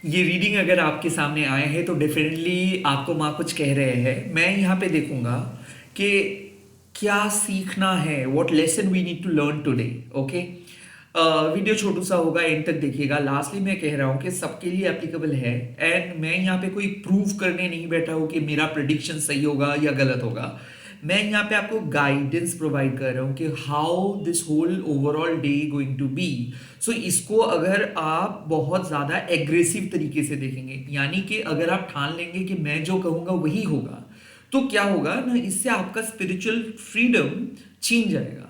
ये रीडिंग अगर आपके सामने आए हैं तो डेफिनेटली आपको माँ कुछ कह रहे हैं। मैं यहाँ पे देखूंगा कि क्या सीखना है, what lesson we need to learn today. Okay, video छोटू सा होगा, एंड तक देखिएगा। लास्टली मैं कह रहा हूँ कि सबके लिए एप्लीकेबल है, एंड मैं यहाँ पे कोई प्रूव करने नहीं बैठा हूँ कि मेरा प्रिडिक्शन सही होगा या गलत होगा। मैं यहाँ पे आपको गाइडेंस प्रोवाइड कर रहा हूँ कि how this whole overall day going to be. So इसको अगर आप बहुत ज़्यादा एग्रेसिव तरीके से देखेंगे, यानी कि अगर आप ठान लेंगे कि मैं जो कहूँगा वही होगा, तो क्या होगा ना, इससे आपका स्पिरिचुअल फ्रीडम छीन जाएगा।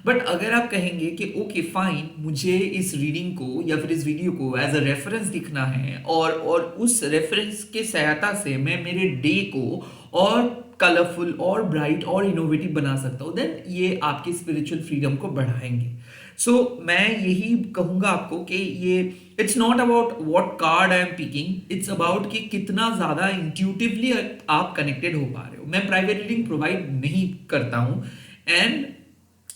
बट अगर आप कहेंगे कि ओके फाइन, मुझे इस रीडिंग को या फिर इस वीडियो को एज अ रेफरेंस दिखना है, और उस रेफरेंस के सहायता से मैं मेरे डे को और कलरफुल और ब्राइट और इनोवेटिव बना सकता हूँ, देन ये आपकी स्पिरिचुअल फ्रीडम को बढ़ाएंगे। सो मैं यही कहूंगा आपको कि ये it's not about what card I am picking, it's about कि कितना ज़्यादा इंट्यूटिवली आप कनेक्टेड हो पा रहे हो। मैं प्राइवेट रीडिंग प्रोवाइड नहीं करता हूँ, एंड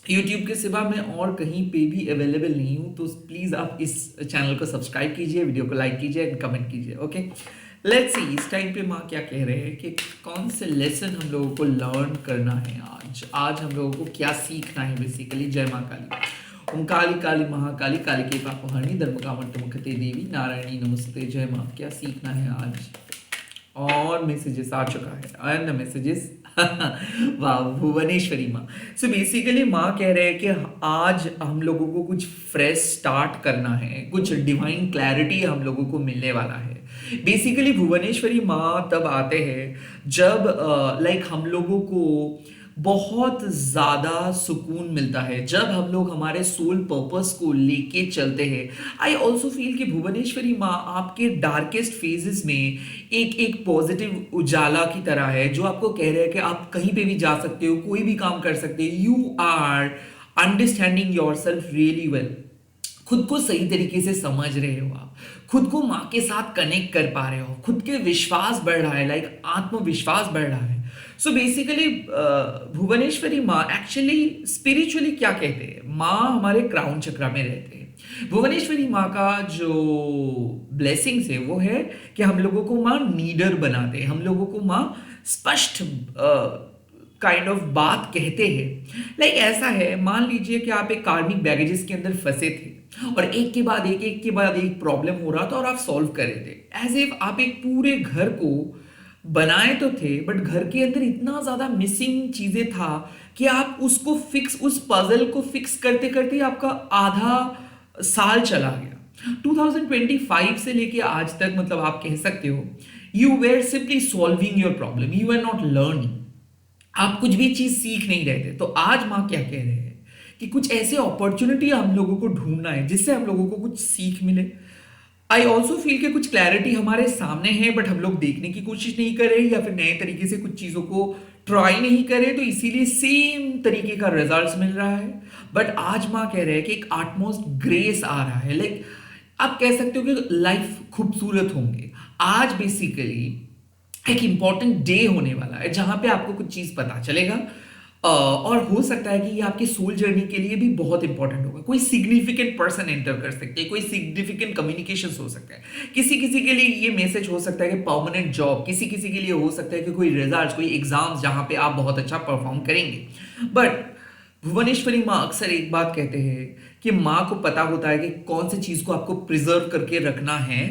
यूट्यूब के सिवा मैं और कहीं पे भी अवेलेबल नहीं हूँ। तो प्लीज़ आप इस चैनल को सब्सक्राइब कीजिए, वीडियो को लाइक कीजिए एंड कमेंट कीजिए। ओके, लेट्स सी इस टाइम पे माँ क्या कह रहे हैं कि कौन से लेसन हम लोगों को लर्न करना है आज। आज हम लोगों को क्या सीखना है बेसिकली। जय माँ काली, ओम काली काली महाकाली, काली के पापहरणी, धर्म कामट मुखते देवी, नारायणी नमस्ते। जय माँ, क्या सीखना है आज। और मैसेजेस आ चुका है, एंड मैसेजेस वाह, भुवनेश्वरी माँ। सो बेसिकली माँ कह रहे हैं कि आज हम लोगों को कुछ फ्रेश स्टार्ट करना है, कुछ डिवाइन क्लैरिटी हम लोगों को मिलने वाला है। बेसिकली भुवनेश्वरी माँ तब आते हैं जब लाइक हम लोगों को बहुत ज़्यादा सुकून मिलता है, जब हम लोग हमारे सोल पर्पस को लेके चलते हैं। आई ऑल्सो फील कि भुवनेश्वरी माँ आपके डार्केस्ट फेजेस में एक एक पॉजिटिव उजाला की तरह है, जो आपको कह रहे हैं कि आप कहीं पे भी जा सकते हो, कोई भी काम कर सकते हो। You are understanding yourself really well. खुद को सही तरीके से समझ रहे हो आप, खुद को माँ के साथ कनेक्ट कर पा रहे हो, खुद के विश्वास बढ़ रहा है, लाइक आत्मविश्वास बढ़ रहा है। सो बेसिकली भुवनेश्वरी माँ एक्चुअली स्पिरिचुअली क्या कहते हैं, माँ हमारे क्राउन चक्रा में रहते हैं। भुवनेश्वरी माँ का जो ब्लेसिंग्स है वो है कि हम लोगों को माँ नीडर बनाते हैं, हम लोगों को माँ स्पष्ट काइंड ऑफ बात कहते हैं। लाइक ऐसा है, मान लीजिए कि आप एक कार्मिक बैगेजेस के अंदर फंसे थे और एक के बाद एक के बाद एक प्रॉब्लम हो रहा था और आप सॉल्व कर रहे थे। एज इफ आप एक पूरे घर को बनाए तो थे, बट घर के अंदर इतना ज्यादा मिसिंग चीजें था कि आप उसको फिक्स, उस पजल को फिक्स करते करते आपका आधा साल चला गया। 2025 से लेके आज तक, मतलब आप कह सकते हो you were simply solving your problem, you are not learning. आप कुछ भी चीज सीख नहीं रहे थे। तो आज माँ क्या कह रहे हैं कि कुछ ऐसे अपॉर्चुनिटी हम लोगों को ढूंढना है जिससे हम लोगों को कुछ सीख मिले। आई ऑल्सो फील कि कुछ क्लैरिटी हमारे सामने है, बट हम लोग देखने की कोशिश नहीं कर रहे या फिर नए तरीके से कुछ चीज़ों को ट्राई नहीं करे, तो इसीलिए सेम तरीके का रिजल्ट्स मिल रहा है। बट आज माँ कह रहे हैं कि एक आटमोस्ट ग्रेस आ रहा है, लाइक आप कह सकते हो कि लाइफ खूबसूरत होंगे। आज बेसिकली एक इंपॉर्टेंट डे होने वाला है जहां पे आपको कुछ चीज पता चलेगा, और हो सकता है कि ये आपकी सोल जर्नी के लिए भी बहुत इंपॉर्टेंट होगा। कोई सिग्निफिकेंट पर्सन एंटर कर सकते हैं, कोई सिग्निफिकेंट कम्युनिकेशन हो सकता है, किसी किसी के लिए ये मैसेज हो सकता है कि परमानेंट जॉब, किसी किसी के लिए हो सकता है कि कोई रिजल्ट, कोई एग्जाम्स जहां पे आप बहुत अच्छा परफॉर्म करेंगे। बट भुवनेश्वरी माँ अक्सर एक बात कहते हैं कि माँ को पता होता है कि कौन सी चीज को आपको प्रिजर्व करके रखना है,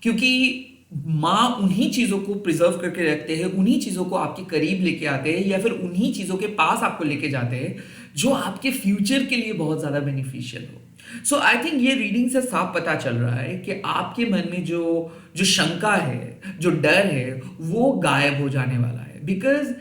क्योंकि माँ उन्हीं चीजों को प्रिजर्व करके रखते हैं, उन्हीं चीजों को आपके करीब लेके आते हैं या फिर उन्हीं चीजों के पास आपको लेके जाते हैं जो आपके फ्यूचर के लिए बहुत ज्यादा बेनिफिशियल हो। सो आई थिंक ये रीडिंग से साफ पता चल रहा है कि आपके मन में जो जो शंका है, जो डर है, वो गायब हो जाने वाला है। बिकॉज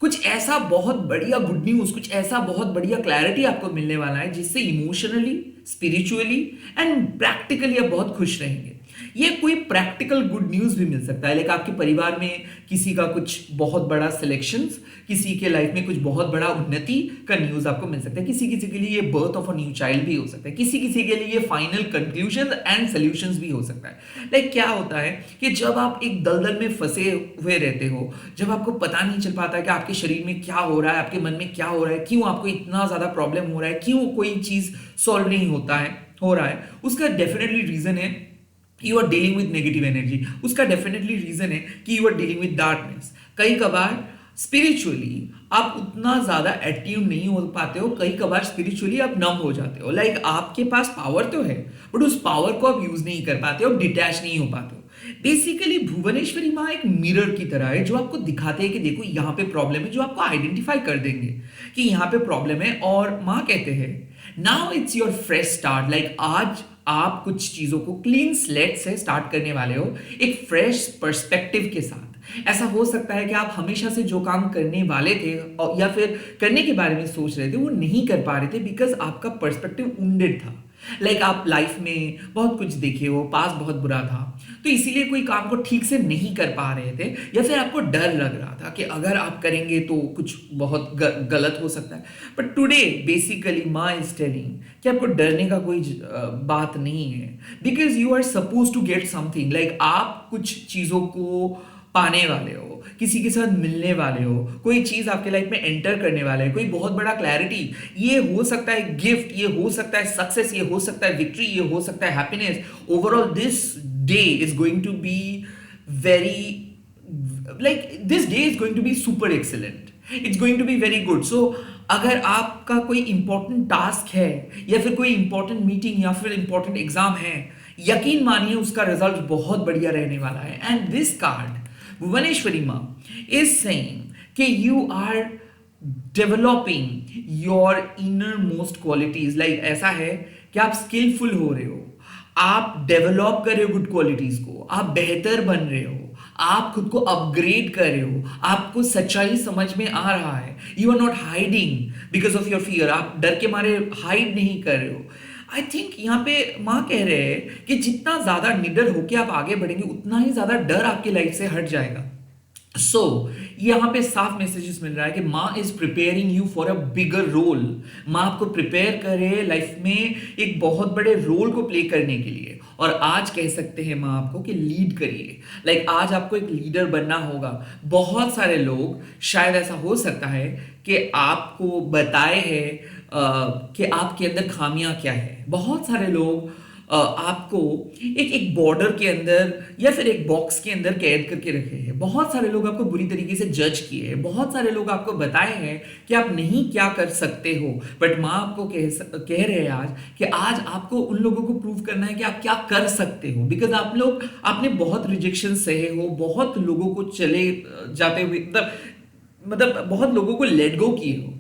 कुछ ऐसा बहुत बढ़िया गुड न्यूज, कुछ ऐसा बहुत बढ़िया क्लैरिटी आपको मिलने वाला है जिससे इमोशनली, स्पिरिचुअली एंड प्रैक्टिकली आप बहुत खुश रहेंगे। ये कोई प्रैक्टिकल गुड न्यूज भी मिल सकता है, लाइक आपके परिवार में किसी का कुछ बहुत बड़ा सिलेक्शंस, किसी के लाइफ में कुछ बहुत बड़ा उन्नति का न्यूज आपको मिल सकता है। किसी किसी के लिए ये birth of a new child भी हो सकता है, किसी किसी के लिए ये फाइनल कंक्लूजन एंड सोल्यूशंस भी हो सकता है। लाइक क्या होता है कि जब आप एक दलदल में फंसे हुए रहते हो, जब आपको पता नहीं चल पाता कि आपके शरीर में क्या हो रहा है, आपके मन में क्या हो रहा है, क्यों आपको इतना ज्यादा प्रॉब्लम हो रहा है, क्यों कोई चीज सॉल्व नहीं होता है, हो रहा है, उसका डेफिनेटली रीजन है you are dealing with negative energy, उसका डेफिनेटली रीजन है कि you are dealing with darkness. कई कभार स्पिरिचुअली आप उतना ज्यादा एक्टिव नहीं हो पाते हो, कई कभार स्पिरिचुअली आप नम हो जाते हो। लाइक आपके पास पावर तो है बट उस पावर को आप यूज नहीं कर पाते हो, डिटैच नहीं हो पाते हो। बेसिकली भुवनेश्वरी माँ एक मिरर की तरह है जो आपको दिखाते हैं कि देखो यहाँ पे प्रॉब्लम है, जो आपको आइडेंटिफाई कर देंगे कि यहाँ पे प्रॉब्लम है। और माँ कहते हैं now it's your fresh start, like आज आप कुछ चीजों को क्लीन स्लेट से स्टार्ट करने वाले हो, एक फ्रेश पर्सपेक्टिव के साथ। ऐसा हो सकता है कि आप हमेशा से जो काम करने वाले थे या फिर करने के बारे में सोच रहे थे वो नहीं कर पा रहे थे बिकॉज आपका पर्सपेक्टिव उंडेड था। लाइक आप लाइफ में बहुत कुछ देखे हो, पास बहुत बुरा था, तो इसीलिए कोई काम को ठीक से नहीं कर पा रहे थे, या फिर आपको डर लग रहा था कि अगर आप करेंगे तो कुछ बहुत गलत हो सकता है। बट टुडे बेसिकली माँ इज टेलिंग कि आपको डरने का कोई बात नहीं है, because you are suppose to get something. Like आप कुछ चीजों को पाने वाले हो, किसी के साथ मिलने वाले हो, कोई चीज आपके लाइफ में एंटर करने वाला है, कोई बहुत बड़ा क्लैरिटी। ये हो सकता है गिफ्ट, ये हो सकता है सक्सेस, ये हो सकता है विक्ट्री, ये हो सकता है happiness. Overall this day is going to be very, like this day is going to be super excellent, it's going to be very good. So अगर आपका कोई इंपॉर्टेंट टास्क है या फिर कोई इंपॉर्टेंट मीटिंग या फिर इंपॉर्टेंट एग्जाम है, यकीन मानिए उसका रिजल्ट बहुत बढ़िया रहने वाला है। And this card Bhuvaneshwari Ma is saying कि you are developing your innermost qualities। like ऐसा है कि आप skillful हो रहे हो, आप डेवलप कर रहे हो गुड क्वालिटीज को, आप बेहतर बन रहे हो, आप खुद को अपग्रेड कर रहे हो, आपको सच्चाई समझ में आ रहा है। You are not hiding because of your fear, आप डर के मारे हाइड नहीं कर रहे हो। आई थिंक यहाँ पे माँ कह रहे हैं कि जितना ज्यादा निडर होके आप आगे बढ़ेंगे उतना ही ज्यादा डर आपकी लाइफ से हट जाएगा। सो यहाँ पे साफ मैसेजेस मिल रहा है कि माँ is preparing you for a bigger role. माँ आपको प्रिपेयर करे लाइफ में एक बहुत बड़े रोल को प्ले करने के लिए। और आज कह सकते हैं माँ आपको कि लीड करिए। लाइक आज आपको एक लीडर बनना होगा। बहुत सारे लोग, शायद ऐसा हो सकता है कि आपको बताए हैं कि आपके अंदर खामियां क्या है। बहुत सारे लोग आपको एक बॉर्डर के अंदर या फिर एक बॉक्स के अंदर कैद करके रखे हैं। बहुत सारे लोग आपको बुरी तरीके से जज किए हैं। बहुत सारे लोग आपको बताए हैं कि आप नहीं क्या कर सकते हो। बट माँ आपको कह रहे हैं आज कि आज आपको उन लोगों को प्रूव करना है कि आप क्या कर सकते हो। बिकॉज आपने बहुत रिजेक्शन सहे हो, बहुत लोगों को चले जाते हुए मतलब बहुत लोगों को लेट गो किए हो,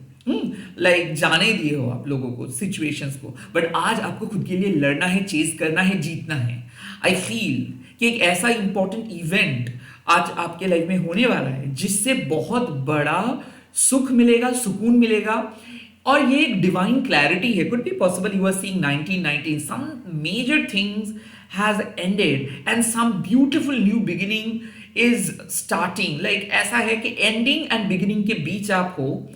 लाइक जाने दिए हो आप लोगों को, सिचुएशंस को। बट आज आपको खुद के लिए लड़ना है, चेज करना है, जीतना है। आई फील कि एक ऐसा इंपॉर्टेंट इवेंट आज आपके लाइफ में होने वाला है जिससे बहुत बड़ा सुख मिलेगा, सुकून मिलेगा। और ये एक डिवाइन क्लैरिटी है। Could be possible you are seeing 1919, some major things has ended and some beautiful new beginning is starting. Like ऐसा है कि एंडिंग एंड बिगिनिंग के बीच आप हो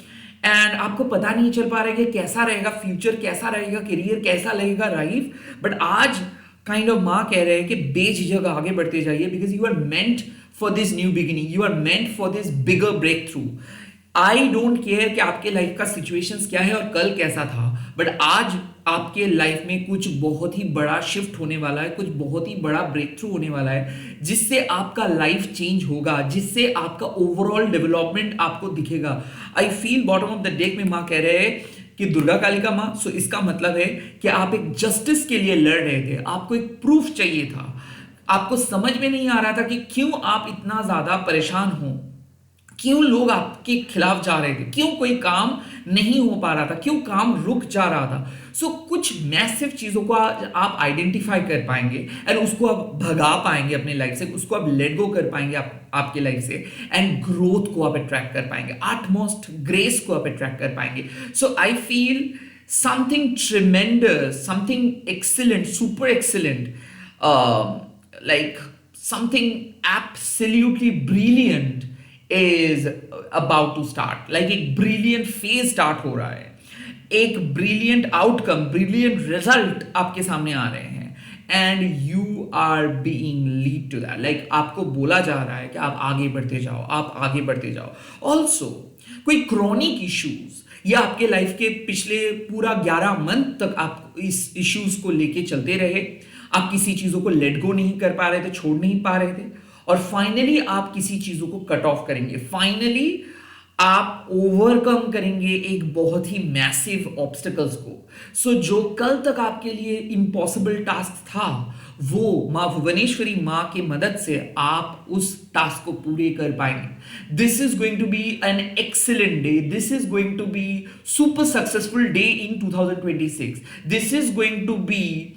एंड आपको पता नहीं चल पा रहा है कि कैसा रहेगा फ्यूचर, कैसा रहेगा करियर, कैसा लगेगा लाइफ। बट आज काइंड ऑफ माँ कह रहे हैं कि बेझिझक आगे बढ़ते जाइए because you are meant for this new beginning, you are meant for this bigger breakthrough. I don't care कि आपके लाइफ का सिचुएशंस क्या है और कल कैसा था, बट आज आपके लाइफ में कुछ बहुत ही बड़ा शिफ्ट होने वाला है, कुछ बहुत ही बड़ा ब्रेक थ्रू होने वाला है जिससे आपका लाइफ चेंज होगा, जिससे आपका ओवरऑल डेवलपमेंट आपको दिखेगा। I feel bottom of the deck में माँ कह रहे हैं कि दुर्गा काली का माँ, सो इसका मतलब है कि आप एक जस्टिस के लिए लड़ रहे थे, आपको एक प्रूफ चाहिए था, आपको समझ में नहीं आ रहा था कि क्यों आप इतना ज्यादा परेशान हो, क्यों लोग आपके खिलाफ जा रहे थे, क्यों कोई काम नहीं हो पा रहा था, क्यों काम रुक जा रहा था। सो कुछ मैसिव चीजों को आप आइडेंटिफाई कर पाएंगे एंड उसको आप भगा पाएंगे अपने लाइफ से, उसको आप लेट गो कर पाएंगे आपके लाइफ से एंड ग्रोथ को आप अट्रैक्ट कर पाएंगे, आटमोस्ट ग्रेस को आप अट्रैक्ट कर पाएंगे। So I feel something tremendous, something excellent, super excellent, like something absolutely brilliant is about to start। like एक brilliant phase start हो रहा है, एक brilliant outcome, brilliant result आपके सामने आ रहे हैं and you are being lead to that। like आपको बोला जा रहा है कि आप आगे बढ़ते जाओ, आप आगे बढ़ते जाओ। also कोई chronic issues या आपके लाइफ के पिछले पूरा 11 मंथ तक आप इस इश्यूज को लेके चलते रहे, आप किसी चीजों को लेट गो नहीं कर पा रहे थे, छोड़ नहीं पा रहे थे, और फाइनली आप किसी चीजों को कट ऑफ करेंगे। फाइनली आप ओवरकम करेंगे एक बहुत ही मैसिव ऑब्स्टिकल्स को। सो जो कल तक आपके लिए इम्पॉसिबल टास्क था, वो मां भुवनेश्वरी मां की मदद से आप उस टास्क को पूरे कर पाएंगे। This is going to be an excellent day, this is going to be super successful day in 2026। This is going to be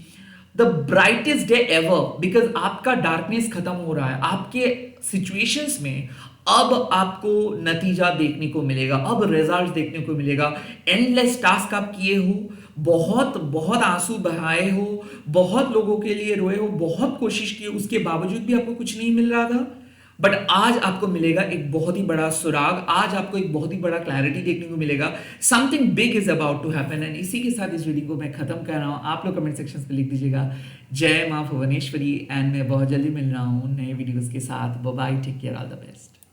the brightest day ever, because आपका डार्कनेस खत्म हो रहा है। आपके सिचुएशंस में अब आपको नतीजा देखने को मिलेगा, अब रिजल्ट देखने को मिलेगा। एंडलेस टास्क आप किए हो, बहुत बहुत आंसू बहाए हो, बहुत लोगों के लिए रोए हो, बहुत कोशिश की, उसके बावजूद भी आपको कुछ नहीं मिल रहा था। बट आज आपको मिलेगा एक बहुत ही बड़ा सुराग, आज आपको एक बहुत ही बड़ा क्लैरिटी देखने को मिलेगा। Something big is about to happen. And इसी के साथ इस वीडियो को मैं खत्म कर रहा हूं। आप लोग कमेंट सेक्शन पे लिख दीजिएगा जय मां भुवनेश्वरी, एंड मैं बहुत जल्दी मिल रहा हूं नए वीडियोस के साथ। Bye bye, take care, all the best.